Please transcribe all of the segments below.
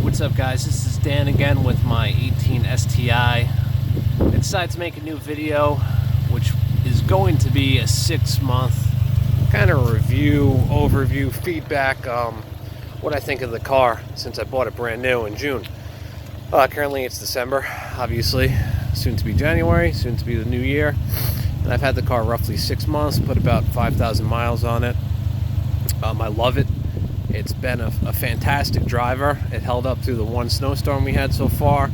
What's up, guys? This is Dan again with my 18 STI. I decided to make a new video, which is going to be a 6-month kind of review, overview, feedback, what I think of the car since I bought it brand new in June. Currently it's December, obviously, soon to be January, soon to be the new year. And I've had the car roughly 6 months, put about 5,000 miles on it. I love it. It's been a fantastic driver. It held up through the one snowstorm we had so far.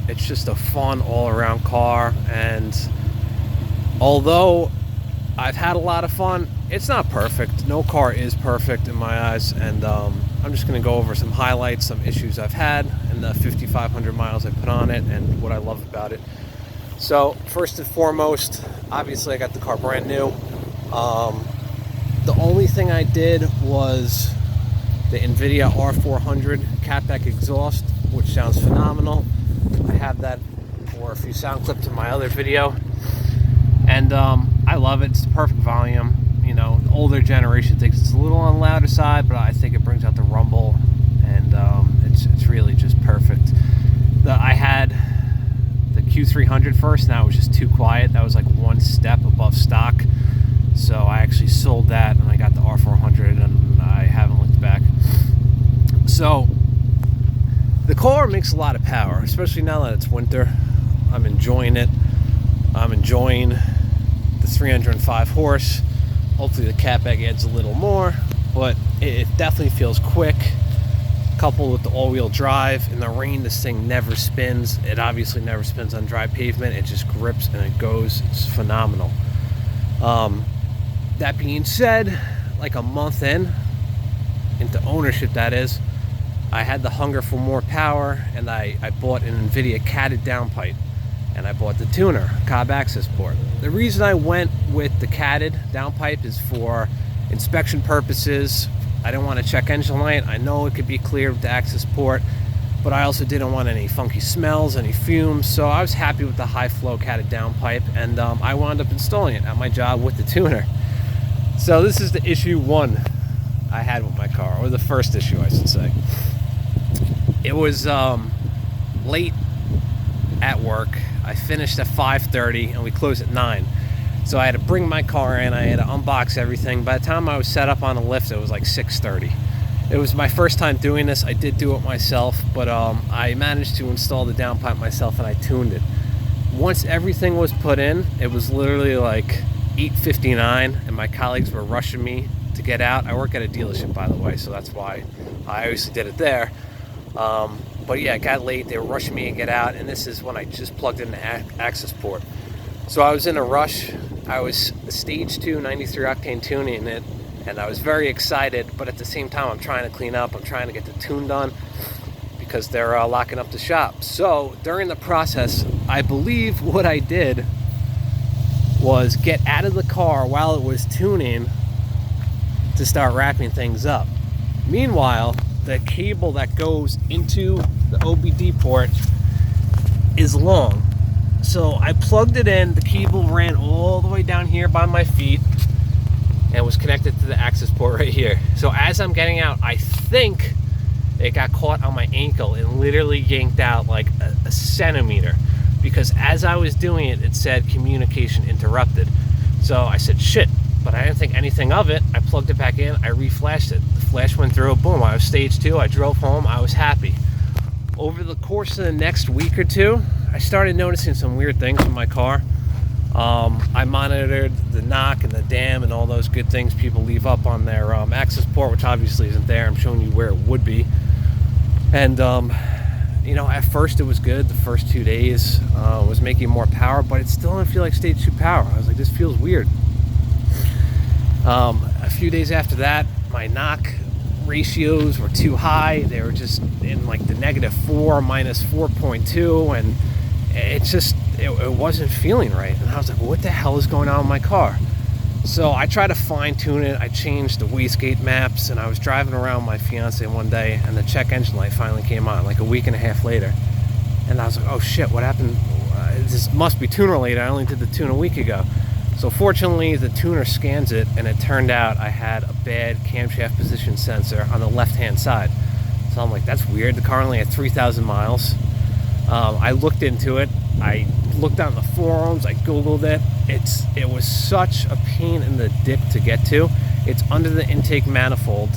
It's just a fun all-around car, and although I've had a lot of fun, it's not perfect. No car is perfect in my eyes, and I'm just going to go over some highlights, some issues I've had, and the 5,500 miles I put on it, and what I love about it. So first and foremost, obviously I got the car brand new. The only thing I did was the NVIDIA R400 catback exhaust, which sounds phenomenal. I have that for a few sound clips in my other video, and I love it. It's the perfect volume. You know, the older generation thinks it's a little on the louder side, but I think it brings out the rumble, and it's really just perfect. I had the Q300 first, now it was just too quiet. That was like one step above stock. So I actually sold that and I got the R400, and I haven't looked back. So the car makes a lot of power, especially now that it's winter. I'm enjoying it. I'm enjoying the 305 horse. Hopefully the catback adds a little more, but it definitely feels quick. Coupled with the all-wheel drive, in the rain this thing never spins. It obviously never spins on dry pavement. It just grips and it goes. It's phenomenal. That being said, like a month into ownership, that is, I had the hunger for more power, and I bought an NVIDIA catted downpipe, and I bought the tuner, Cobb access port. The reason I went with the catted downpipe is for inspection purposes. I didn't want to check engine light. I know it could be clear with the access port, but I also didn't want any funky smells, any fumes, so I was happy with the high flow catted downpipe, and I wound up installing it at my job with the tuner. So this is the issue one I had with my car, or the first issue I should say. It was late at work. I finished at 5:30 and we closed at 9. So I had to bring my car in, I had to unbox everything. By the time I was set up on the lift, it was like 6:30. It was my first time doing this. I did do it myself, but I managed to install the downpipe myself and I tuned it. Once everything was put in, it was literally like 8:59, and my colleagues were rushing me to get out. I work at a dealership, by the way, so that's why I obviously did it there. But yeah, it got late. They were rushing me to get out, and this is when I just plugged in the access port. So I was in a rush. I was stage 2 93 octane tuning it, and I was very excited, but at the same time I'm trying to clean up. I'm trying to get the tune done because they're locking up the shop. So during the process, I believe what I did was get out of the car while it was tuning to start wrapping things up. Meanwhile, the cable that goes into the OBD port is long. So I plugged it in, the cable ran all the way down here by my feet and was connected to the access port right here. So as I'm getting out, I think it got caught on my ankle and literally yanked out like a centimeter, because as I was doing it, it said communication interrupted. So I said, shit, but I didn't think anything of it. I plugged it back in, I reflashed it. The flash went through, boom, I was stage 2, I drove home, I was happy. Over the course of the next week or two, I started noticing some weird things in my car. I monitored the knock and the dam and all those good things people leave up on their access port, which obviously isn't there. I'm showing you where it would be. And you know, at first it was good. The first 2 days was making more power, but it still didn't feel like stage 2 power. I was like, this feels weird. A few days after that, my knock ratios were too high. They were just in like the -4, -4.2, and it wasn't feeling right. And I was like, what the hell is going on with my car? So I tried to fine tune it. I changed the wastegate maps, and I was driving around my fiance one day, and the check engine light finally came on like a week and a half later. And I was like, oh shit, what happened? This must be tuner related. I only did the tune a week ago. So fortunately, the tuner scans it, and it turned out I had a bad camshaft position sensor on the left-hand side. So I'm like, that's weird. The car only had 3,000 miles. I looked into it. I looked on the forums. I Googled it. It was such a pain in the dick to get to. It's under the intake manifold.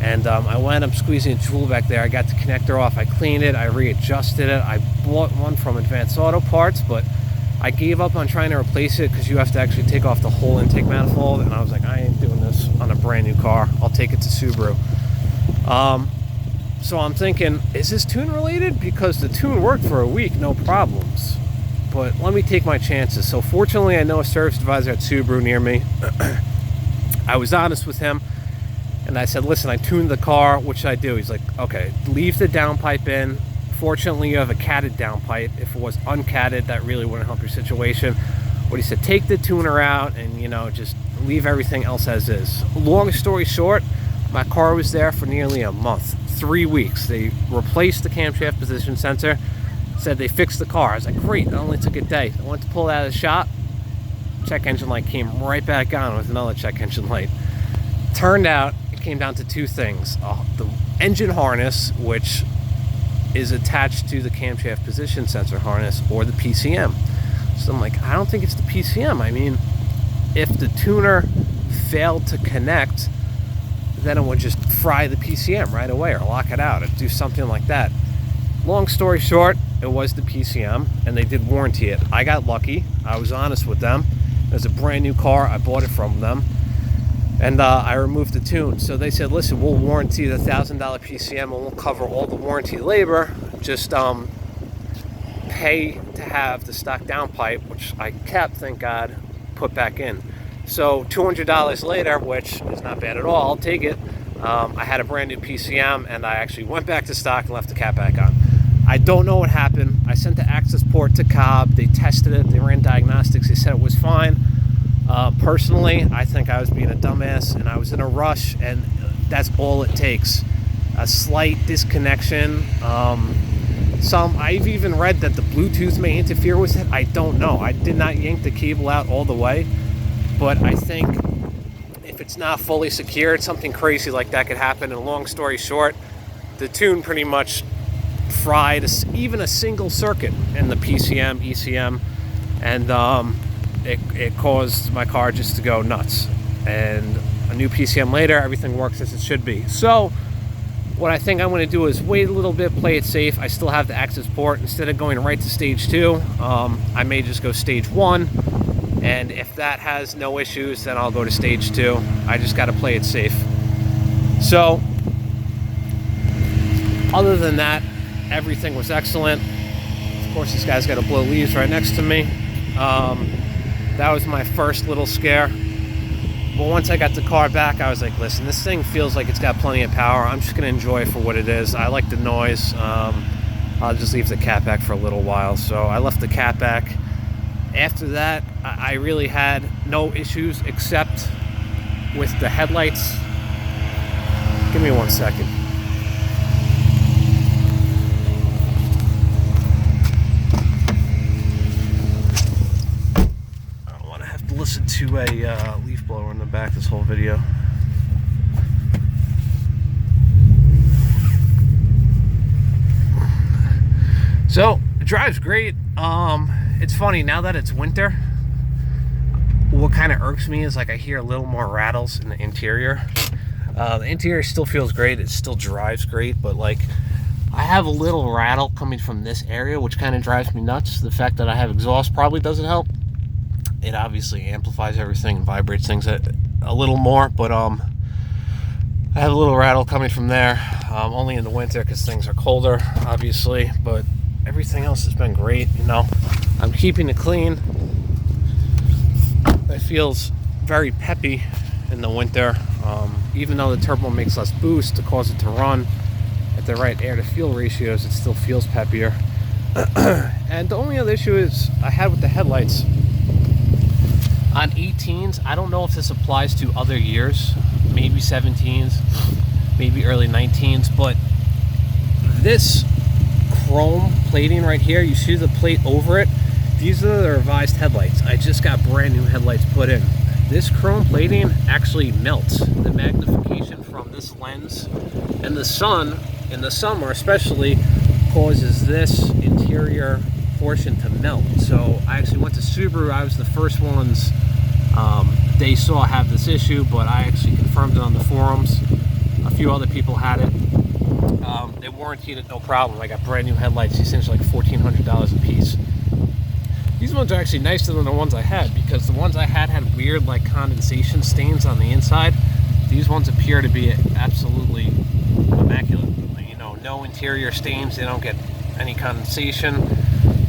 And I wound up squeezing a tool back there. I got the connector off. I cleaned it. I readjusted it. I bought one from Advanced Auto Parts, but I gave up on trying to replace it because you have to actually take off the whole intake manifold. And I was like, I ain't doing this on a brand new car. I'll take it to Subaru. So I'm thinking, is this tune related? Because the tune worked for a week, no problems. But let me take my chances. So fortunately, I know a service advisor at Subaru near me. I was honest with him. And I said, listen, I tuned the car. What should I do? He's like, okay, leave the downpipe in. Fortunately, you have a catted downpipe. If it was uncatted, that really wouldn't help your situation. But he said, take the tuner out and, you know, just leave everything else as is. Long story short, my car was there for nearly a month, 3 weeks. They replaced the camshaft position sensor, said they fixed the car. I was like, great, it only took a day. I went to pull it out of the shop. Check engine light came right back on with another check engine light. Turned out, came down to two things. The engine harness, which is attached to the camshaft position sensor harness, or the PCM. So I'm like, I don't think it's the PCM. I mean, if the tuner failed to connect, then it would just fry the PCM right away or lock it out or do something like that. Long story short, it was the PCM, and they did warranty it. I got lucky. I was honest with them. It was a brand new car. I bought it from them. And I removed the tune. So they said, listen, we'll warranty the $1,000 PCM and we'll cover all the warranty labor. Just pay to have the stock downpipe, which I kept, thank God, put back in. So $200 later, which is not bad at all, I'll take it. I had a brand new PCM and I actually went back to stock and left the cap back on. I don't know what happened. I sent the access port to Cobb. They tested it. They ran diagnostics. They said it was fine. Personally, I think I was being a dumbass and I was in a rush, and that's all it takes. A slight disconnection. I've even read that the Bluetooth may interfere with it. I don't know. I did not yank the cable out all the way, but I think if it's not fully secured, something crazy like that could happen. And long story short, the tune pretty much fried even a single circuit in the PCM, ECM, and it caused my car just to go nuts. And a new PCM later, everything works as it should be. So what I think I'm going to do is wait a little bit, play it safe. I still have the access port. Instead of going right to stage 2, I may just go stage 1. And if that has no issues, then I'll go to stage 2. I just got to play it safe. So other than that, everything was excellent. Of course, this guy's got to blow leaves right next to me. That was my first little scare. But once I got the car back, I was like, listen, this thing feels like it's got plenty of power. I'm just going to enjoy it for what it is. I like the noise. I'll just leave the cat back for a little while. So I left the cat back. After that, I really had no issues except with the headlights. Give me 1 second. Listen to a leaf blower in the back this whole video. So it drives great. It's funny now that it's winter. What kind of irks me is like I hear a little more rattles in the interior. The interior still feels great. It still drives great, but like I have a little rattle coming from this area, which kind of drives me nuts. The fact that I have exhaust probably doesn't help. It obviously amplifies everything and vibrates things a little more, but I have a little rattle coming from there, only in the winter because things are colder, obviously, but everything else has been great. You know, I'm keeping it clean. It feels very peppy in the winter, even though the turbo makes less boost to cause it to run at the right air to fuel ratios. It still feels peppier. And the only other issue is I had with the headlights. On 18s, I don't know if this applies to other years, maybe 17s, maybe early 19s, but this chrome plating right here, you see the plate over it? These are the revised headlights. I just got brand new headlights put in. This chrome plating actually melts. The magnification from this lens and the sun in the summer especially, causes this interior portion to melt. So I actually went to Subaru. I was the first ones they saw have this issue, but I actually confirmed it on the forums. A few other people had it. They warranted it, no problem. I got brand new headlights. These things are like $1,400 a piece. These ones are actually nicer than the ones I had, because the ones I had weird like condensation stains on the inside. These ones appear to be absolutely immaculate. You know, no interior stains. They don't get any condensation.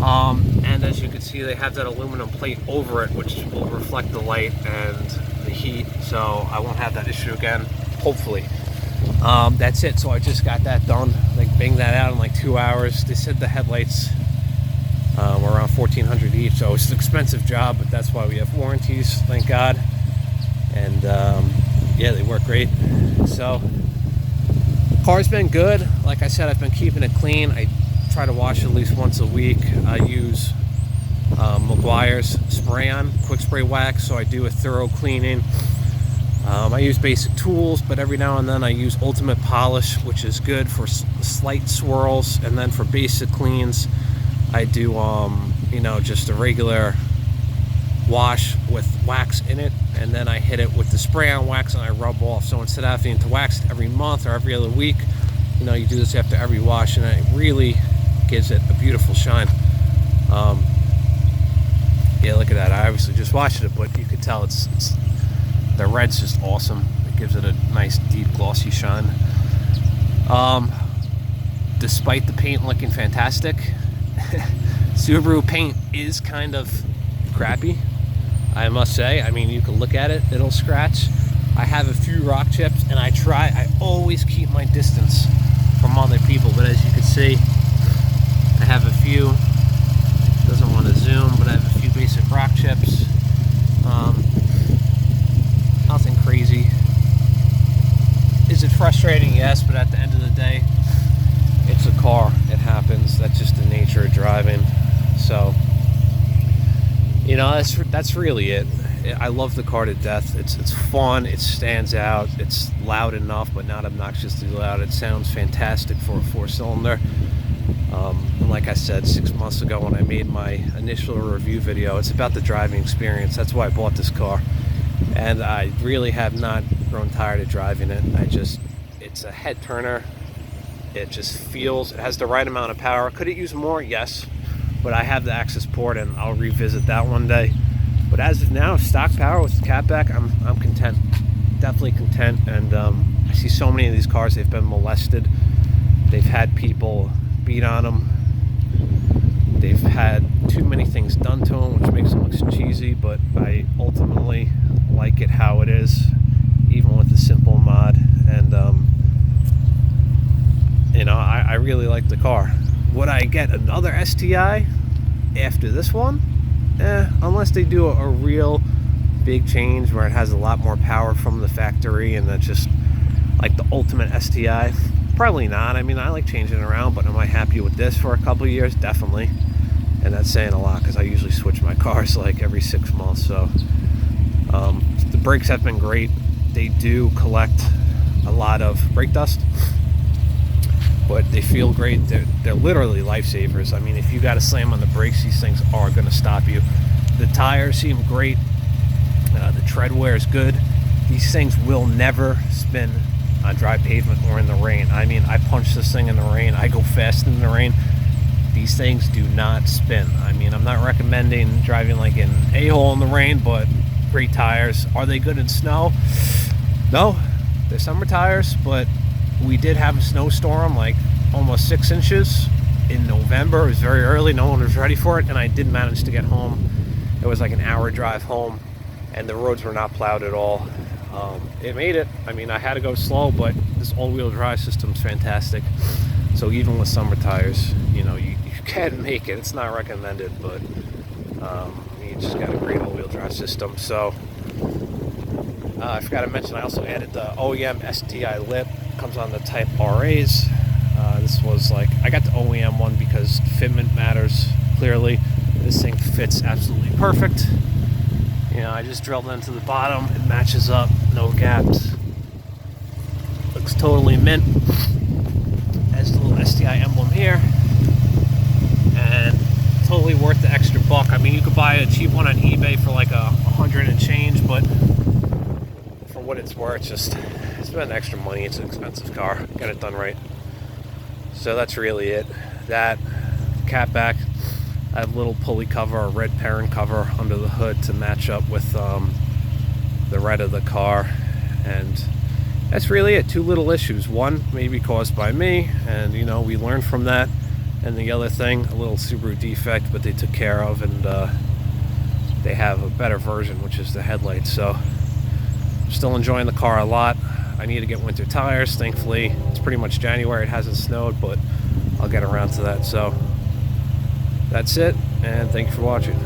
And as you can see, they have that aluminum plate over it, which will reflect the light and the heat. So I won't have that issue again, hopefully. That's it. So I just got that done. Like, banged that out in like 2 hours. They said the headlights were around $1,400 each, so it's an expensive job, but that's why we have warranties, thank God. And yeah, they work great. So car's been good. Like I said, I've been keeping it clean. I try to wash it at least once a week. I use McGuire's spray-on quick spray wax, so I do a thorough cleaning. I use basic tools, but every now and then I use ultimate polish, which is good for slight swirls. And then for basic cleans, I do you know, just a regular wash with wax in it, and then I hit it with the spray-on wax and I rub off. So instead of having to wax it every month or every other week, you know, you do this after every wash, and it really gives it a beautiful shine. Yeah, look at that. I obviously just washed it, but you could tell it's the red's just awesome. It gives it a nice deep glossy shine. Despite the paint looking fantastic, Subaru paint is kind of crappy, I must say. I mean, you can look at it, it'll scratch. I have a few rock chips, and I always keep my distance from other people, but as you can see, I have a few. Doesn't want to zoom, but I have a few basic rock chips. Nothing crazy. Is it frustrating? Yes, but at the end of the day, it's a car. It happens. That's just the nature of driving. So, you know, that's really it. I love the car to death. It's fun. It stands out. It's loud enough, but not obnoxiously loud. It sounds fantastic for a 4-cylinder. And like I said 6 months ago when I made my initial review video, it's about the driving experience. That's why I bought this car. And I really have not grown tired of driving it. It's a head turner. It just feels, it has the right amount of power. Could it use more? Yes. But I have the access port, and I'll revisit that one day. But as of now, stock power with the catback, I'm content. Definitely content. And I see so many of these cars, they've been molested. They've had people beat on them. They've had too many things done to them, which makes them look cheesy, but I ultimately like it how it is, even with the simple mod. And you know, I really like the car. Would I get another STI after this one? Unless they do a real big change where it has a lot more power from the factory, and that's just like the ultimate STI. Probably not. I mean, I like changing it around, but am I happy with this for a couple of years? Definitely. And that's saying a lot, because I usually switch my cars like every 6 months. So the brakes have been great. They do collect a lot of brake dust, but they feel great. They're literally lifesavers. I mean, if you got to slam on the brakes, these things are going to stop you. The tires seem great. The tread wear is good. These things will never spin on dry pavement or in the rain. I mean, I punch this thing in the rain. I go fast in the rain. These things do not spin. I mean, I'm not recommending driving like an a-hole in the rain, but great tires. Are they good in snow? No, they're summer tires, but we did have a snowstorm, like almost 6 inches in November. It was very early. No one was ready for it, and I did manage to get home. It was like an hour drive home, and the roads were not plowed at all. It made it. I mean, I had to go slow, but this all-wheel drive system is fantastic. So even with summer tires, you know, you can make it. It's not recommended, but you just got a great all-wheel drive system. So I forgot to mention, I also added the OEM STI lip. Comes on the Type RAs. This was like, I got the OEM one because fitment matters, clearly. This thing fits absolutely perfect. You know, I just drilled into the bottom. It matches up, no gaps. Looks totally mint. cheap one on eBay for like 100 and change, but for what it's worth, just spend extra money. It's an expensive car. Get it done right. So that's really it. That cat back. I have a little pulley cover, a red parent cover under the hood to match up with the red of the car, and that's really it. Two little issues. One maybe caused by me, and you know, we learned from that. And the other thing, a little Subaru defect, but they took care of, and they have a better version, which is the headlights. So I'm still enjoying the car a lot. I need to get winter tires. Thankfully, it's pretty much January. It hasn't snowed, but I'll get around to that. So that's it, and thank you for watching.